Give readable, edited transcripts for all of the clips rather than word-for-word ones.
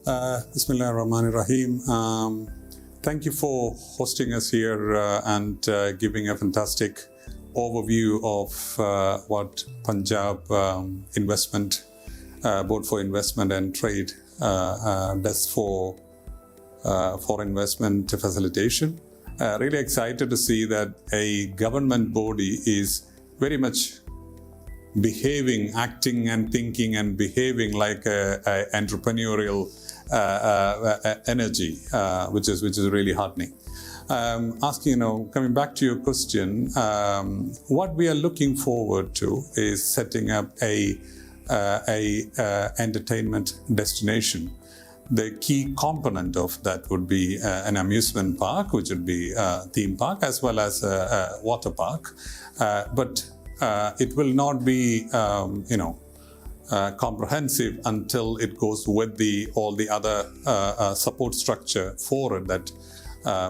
Bismillah ar-Rahman ar-Rahim. Thank you for hosting us here and giving a fantastic overview of what Punjab investment, Board for Investment and Trade does for investment facilitation. Really excited to see that a government body is very much behaving, acting and thinking and behaving like a entrepreneurial energy, which is really heartening. Coming back to your question, what we are looking forward to is setting up a entertainment destination. The key component of that would be an amusement park, which would be a theme park as well as a water park, but it will not be comprehensive until it goes with all the other support structure for it, that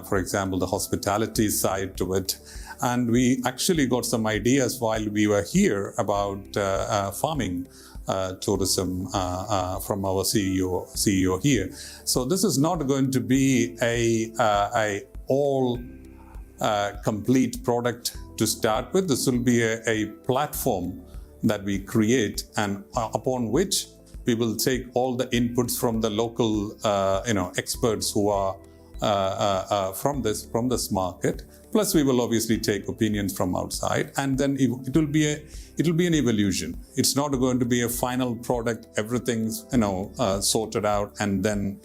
for example the hospitality side to it. And we actually got some ideas while we were here about farming tourism from our CEO here. So this is not going to be a all complete product to start with. This will be a platform that we create, and upon which we will take all the inputs from the local experts who are from this market. Plus we will obviously take opinions from outside, and then it will be an evolution. It's not going to be a final product, everything's sorted out and then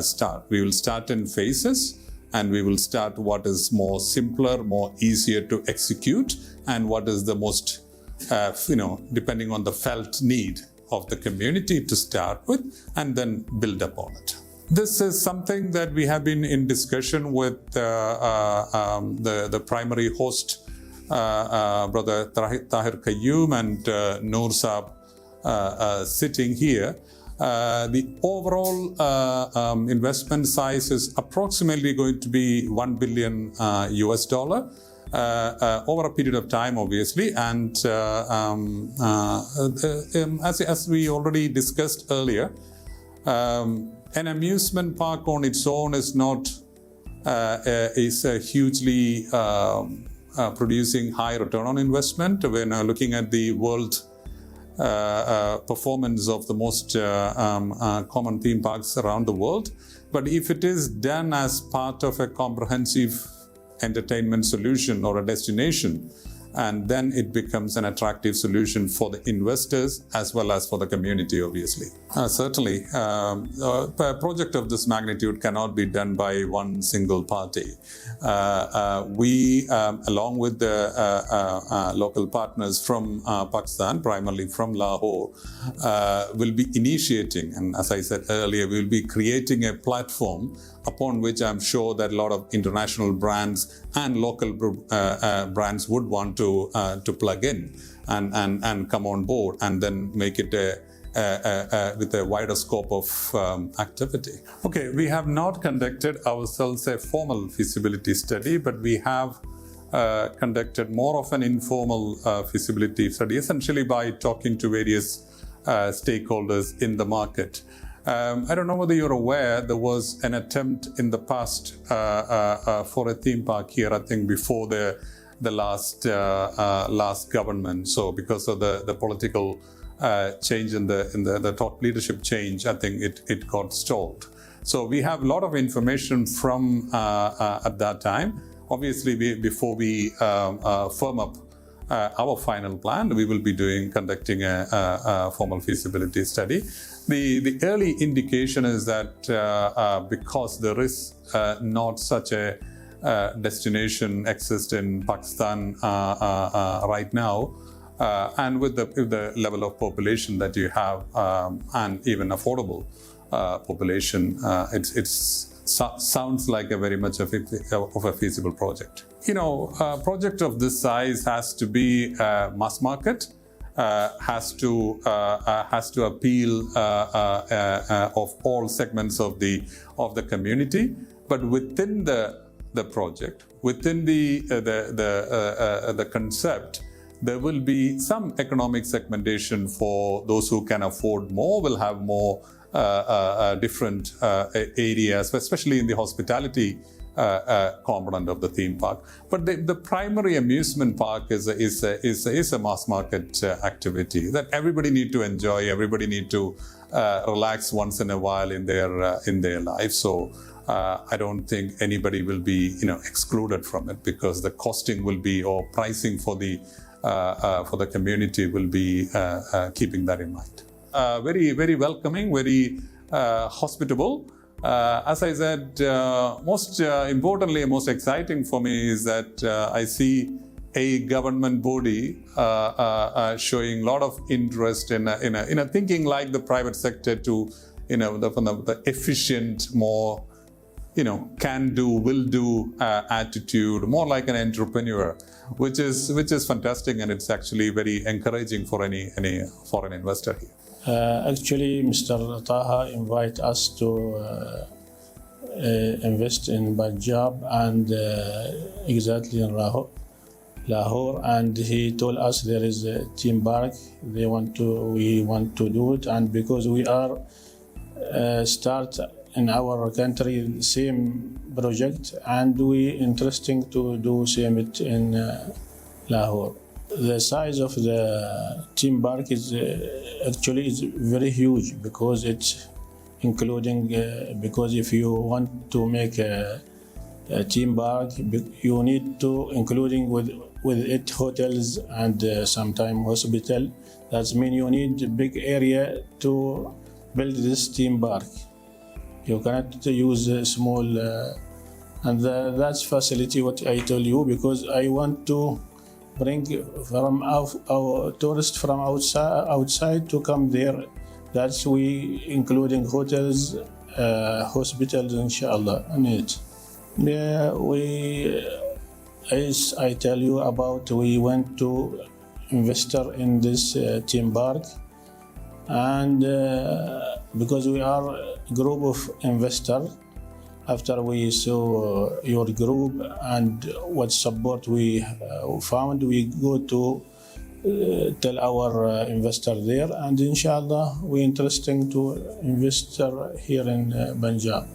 start. We will start in phases, and we will start what is more simpler, more easier to execute, and what is the most depending on the felt need of the community to start with, and then build upon it. This is something that we have been in discussion with the primary host, Brother Tahir Qayyum and Noor Saab sitting here. The overall investment size is approximately going to be $1 billion US dollar. Over a period of time, obviously, and as we already discussed earlier, an amusement park on its own is not hugely producing high return on investment. When looking at the world performance of the most common theme parks around the world, but if it is done as part of a comprehensive entertainment solution or a destination, and then it becomes an attractive solution for the investors as well as for the community, obviously. Certainly, a project of this magnitude cannot be done by one single party. We, along with the local partners from Pakistan, primarily from Lahore, will be initiating, and as I said earlier, we will be creating a platform upon which I'm sure that a lot of international brands and local brands would want to plug in and come on board, and then make it with a wider scope of activity. Okay, we have not conducted ourselves a formal feasibility study, but we have conducted more of an informal feasibility study, essentially by talking to various stakeholders in the market. I don't know whether you're aware, there was an attempt in the past for a theme park here, I think before the last government. So because of the political change in the top leadership change, I think it got stalled. So we have a lot of information from at that time. Obviously, before we firm up our final plan, we will be conducting a formal feasibility study. The early indication is that because there is not such a destination exists in Pakistan right now, and with the level of population that you have, and even affordable population, it sounds like a very much of a feasible project. A project of this size has to be mass market, has to appeal of all segments of the community, but within the project, within the concept, there will be some economic segmentation for those who can afford more, will have more different areas, especially in the hospitality component of the theme park. But the primary amusement park is a mass market activity that everybody need to enjoy. Everybody need to relax once in a while in their life. So I don't think anybody will be excluded from it, because the costing will be, or pricing for the community will be keeping that in mind. Very, very welcoming, very hospitable. As I said, most importantly and most exciting for me is that I see a government body showing a lot of interest in thinking like the private sector, to the efficient, more can do, will do attitude, more like an entrepreneur, which is fantastic, and it's actually very encouraging for any foreign investor here. Actually, Mr. Taha invite us to invest in Punjab and exactly in Lahore, and he told us there is a theme park. We want to do it, and because we are start in our country same project, and we interesting to do same it in Lahore. The size of the theme park is actually very huge, because it's including because if you want to make a theme park, you need to including with it hotels and sometime hospital. That means you need a big area to build this theme park. You cannot use a small and that's facility what I told you, because I want to bring from our tourists from outside to come there. That's we including hotels, hospitals, inshallah. And it. Yeah, as I tell you about, we went to investor in this theme park, and because we are a group of investors. After we saw your group and what support we found, we go to tell our investor there, and inshallah we interesting to invest here in Punjab.